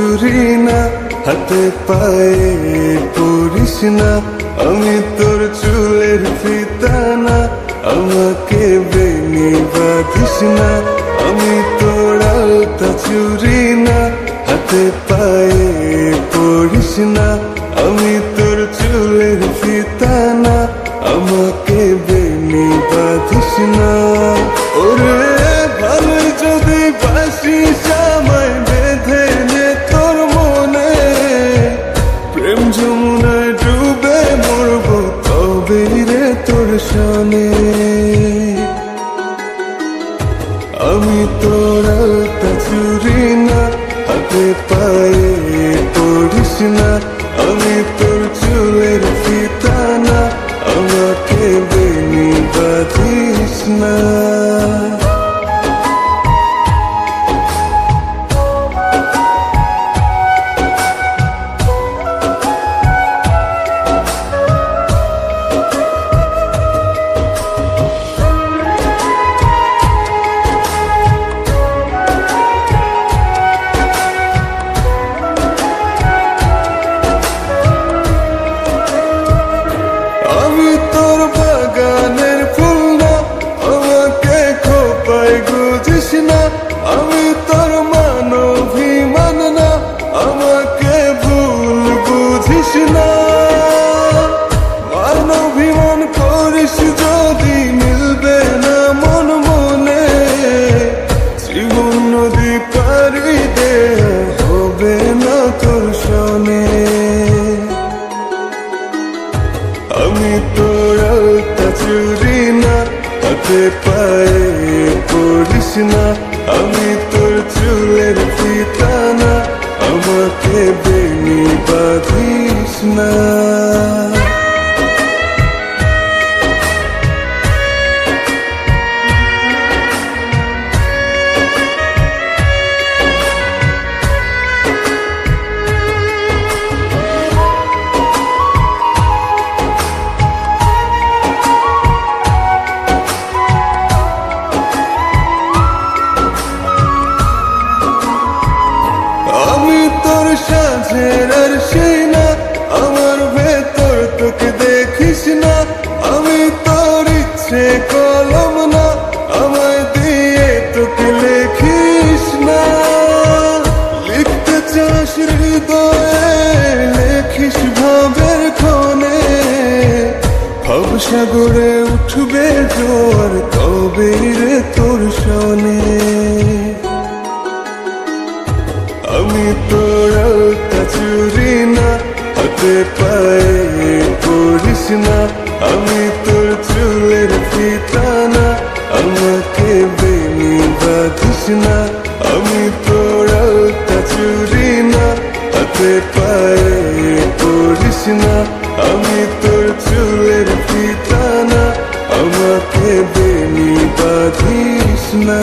চুরি না, হাতে পায়ে পরিস না, আমি তোর চুলের ফিতা না, আমাকে বেনি বাঁধিস না, আমি তোর আলতা চুরি না, হাতে পায়ে পরিস না, আমি তোর চুলের ফিতা না, আমাকে বেনি বাঁধিস না। ওরে ভালো যদি বাসিস আমায় বেঁধে নে তোর মনে, প্রেম যমুনায় ডুবে মরব তবে রে তোর সনে। আমি তোর আলতা চুরি না, হাতে পায়ে পড়িস না, আমি তোর চুলের ফিতা না, আমাকে বেনি বাঁধিস না। আমি তোর মানভিমান না, আমাকে ভুল বুঝিস না, মানভিমান করিস যদি মিলবে না মন মনে, জীবন নদী পারি দে হবে না তোর সনে। আমি তোর আলতা চুরি না, হাতে পায়ে পড়িস না, আমি তোর চুলের ফিতা না, আমাকে বেনি বাঁধিস না। সাঁঝের আর সেই না, আমার ভেতর তোকে দেখিস না, আমি তোর ইচ্ছে কলম না, আমায় দিয়ে তোকে লেখিস না, লিখতে চাস হৃদয়ে লেখিস ভাবের ক্ষণে, ভাব সাগরে উঠবে জোয়ার তবে রে তোর সনে। আমি তোর আলতা চুরি না, হাতে পায়ে পড়িস না, আমি তোর চুলের ফিতা না, আমাকে বেনি বাঁধিস না, আমি তোর আলতা চুরি না, হাতে পায়ে পড়িস না, আমি তোর চুলের ফিতা না, আমাকে বেনি বাঁধিস না।